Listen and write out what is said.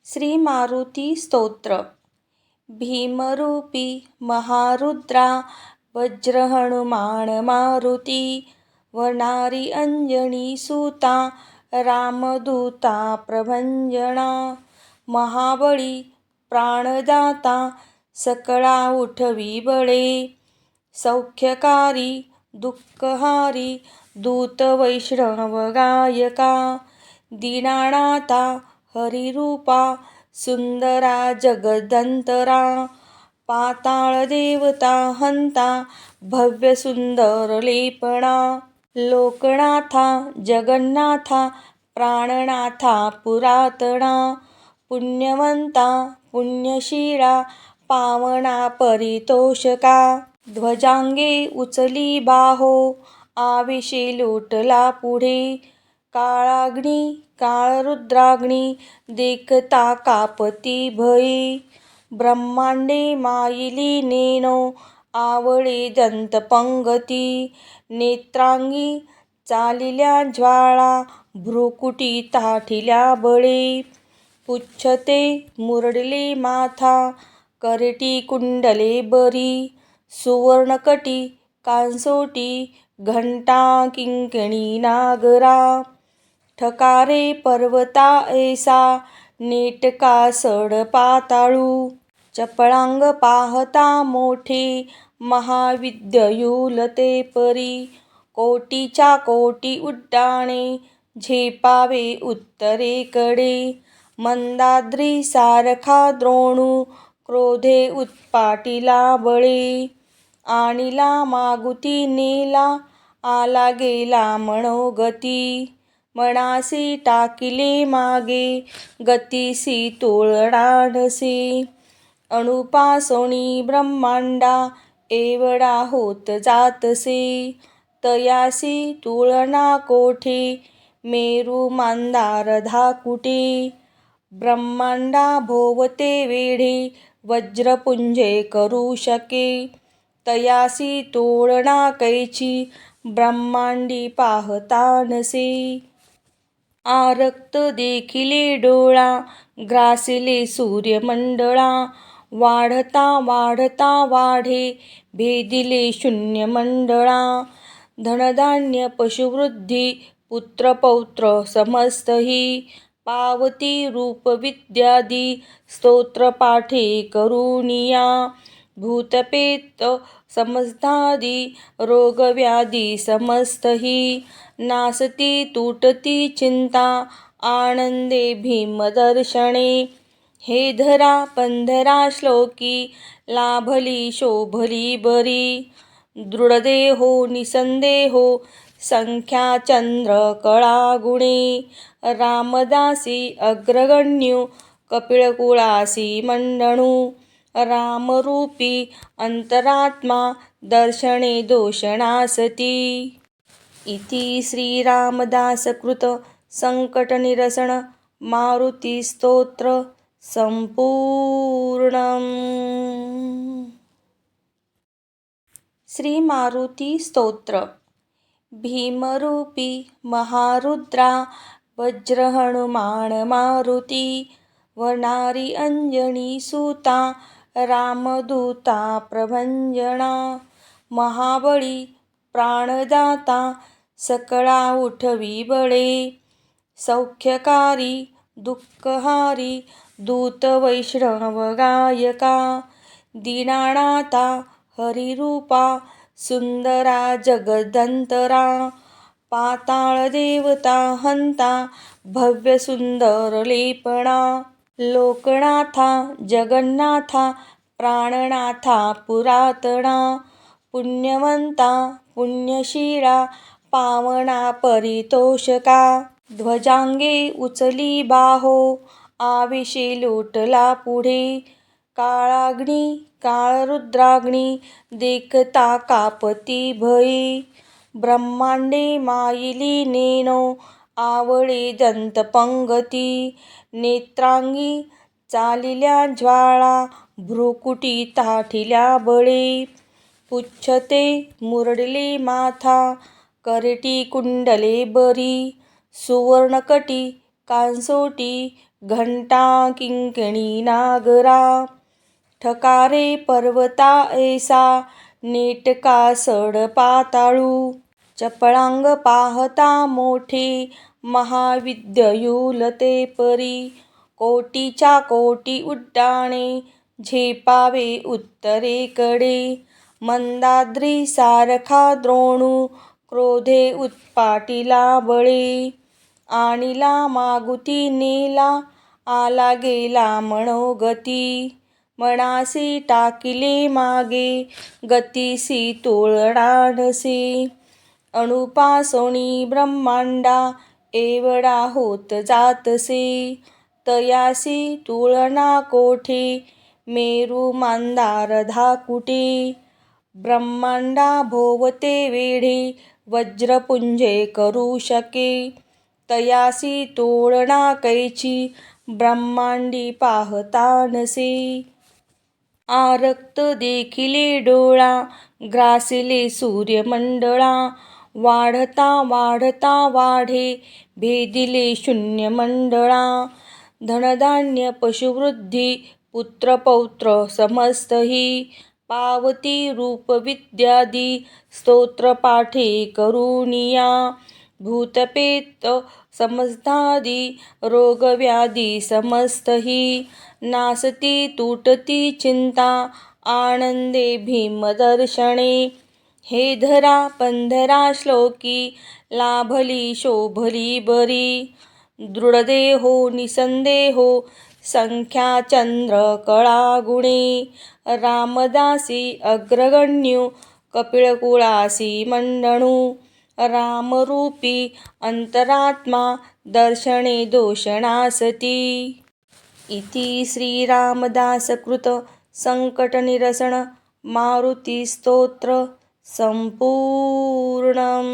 श्री मारुती स्तोत्र. भीमरूपी महारुद्रा वज्र हनुमान मारुती, वनारी अंजनी सुता रामदूता प्रभंजना, महाबळी प्राणदाता सकळा उठवी बळे, सौख्यकारी दुःखहारी दूत वैष्णव गायका, दीनानाथा हरिरूपा सुंदरा जगदंतरा, पाताळ देवता हंता भव्य सुंदर लेपणा, लोकनाथा जगन्नाथा प्राणनाथा पुरातना, पुण्यवंता पुण्यशीला पावना परितोषका, ध्वजांगे उचली बाहो आविषे लोटला पुढे, काळाग्नी काळरुद्राग्नी देखता कापती भये, ब्रह्मांडे मायिली नेनो आवळे दंतपंगती, नेत्रांगी चालिल्या ज्वाळा भ्रुकुटी ताठिल्या बळे, पुच्छते मुरडले माथा करटी कुंडले बरी, सुवर्णकटी कांसोटी घंटा किंकिणी नागरा, ठकारे पर्वता ऐसा नेटका सड पाताळू, चपळांग पाहता मोठे महाविद्युलते परी, कोटीच्या कोटी उड्डाणे झेपावे उत्तरेकडे, मंदाद्री सारखा द्रोणू क्रोधे उत्पाटिला बळे, आणिला मागुती नेला आला गेला मनोगती, मनासी टाकिले मागे गतीसी तुळणानसे, अणुपासोनी ब्रह्मांडा एवढा होत जातसे, तयासी तुळना कोठे मेरू मंदार धाकुटे, ब्रह्मांडा भोवते वेढे वज्रपुंजे करू शके, तयासी तुळना कैची ब्रह्मांडी पाहता नसे, आरक्त देखिले डोळा ग्रासिले सूर्यमंडळा, वाढता वाढता वाढे भेदिले शून्यमंडळा, धनधान्य पशुवृद्धी पुत्रपौत्र समस्तही, पावती रूपविद्यादी स्तोत्रपाठे करुनिया, भूतपेत समस्तादी रोगव्याधी समस्तही, नासती तुटती चिंता आनंदे भीमदर्शने, हे धरा पंधरा श्लोकी लाभली शोभली बरी, दृढदेहो निसंदेहो संख्या चंद्र कळा गुणे, रामदासी अग्रगण्यू कपिळकुळासी मंडणू, रामरूपी अंतरात्मा दर्शने दोषणासती. इति श्रीरामदासकृत संकटनिरसन मारुती स्तोत्र संपूर्णम्. श्री मारुती स्तोत्र. भीमरूपी महारुद्रा वज्र हनुमान मारुती, वनारी अंजनी सुता रामदूता प्रभंजना, महाबळी प्राणदाता सकळा उठवी बळे, सौख्यकारी दुःखहारी दूत वैष्णव गायका, दीनानाथा हरिरूपा सुंदरा जगदंतरा, पाताळ देवता हंता भव्य सुंदर लेपणा, लोकनाथा जगन्नाथा प्राणनाथा पुरातना, पुण्यवंता पुण्यशीला पावना परितोषका, ध्वजांगे उचली बाहो आविषे लोटला पुढे, काळाग्नी काळरुद्राग्नी देखता कापती भये, ब्रह्मांडे मायिली नेनो आवळे दंतपंगती, नेत्रांगी चालिल्या ज्वाळा भ्रुकुटी ताठिल्या बळे, पुच्छते मुरडले माथा करटी कुंडले बरी, सुवर्णकटी कांसोटी घंटा किंकिणी नागरा ठकारे पर्वता ऐसा नेटका सड पाताळू चपळांग पाहता मोठे महाविद्युलते परी कोटीच्या कोटी उड्डाणे झेपावे उत्तरेकडे मंदाद्री सारखा द्रोणू क्रोधे उत्पाटीला बळे आणिला मागुती नेला आला गेला मनोगती मनासी टाकिले मागे गतीसी तुळणानसे अणुपासोनी ब्रह्मांडा एवढा होत जातसे तयासी तुळना कोठे मेरू मांदार धाकुटे ब्रह्मांडा भोवते वेढे वज्रपुंजे करू शके तयासी तुळना कैची ब्रह्मांडी पाहता नसे आरक्त देखिले डोळा ग्रासिले सूर्यमंडळा वाढता वाढता वाढे भेदिले शून्यमंडळा धनधान्य पशुवृद्धी पुत्रपौत्र समस्तही पावती रूपविद्यादी स्तोत्रपाठे करुणिया भूतपेत समस्तादी रोगव्याधी समस्तही नासती तुटती चिंता आनंदे भीमदर्शने हे धरा पंधरा श्लोकी लाभली शोभली बरी दृढदेहो निसंदेहो संख्या चंद्र कळा गुणे रामदासी अग्रगण्यू कपिळकुळासी मंडणू रामरूपी अंतरात्मा दर्शने दोषणासती इति श्रीरामदासकृत संकटनिरसन मारुती स्तोत्र संपूर्णम्।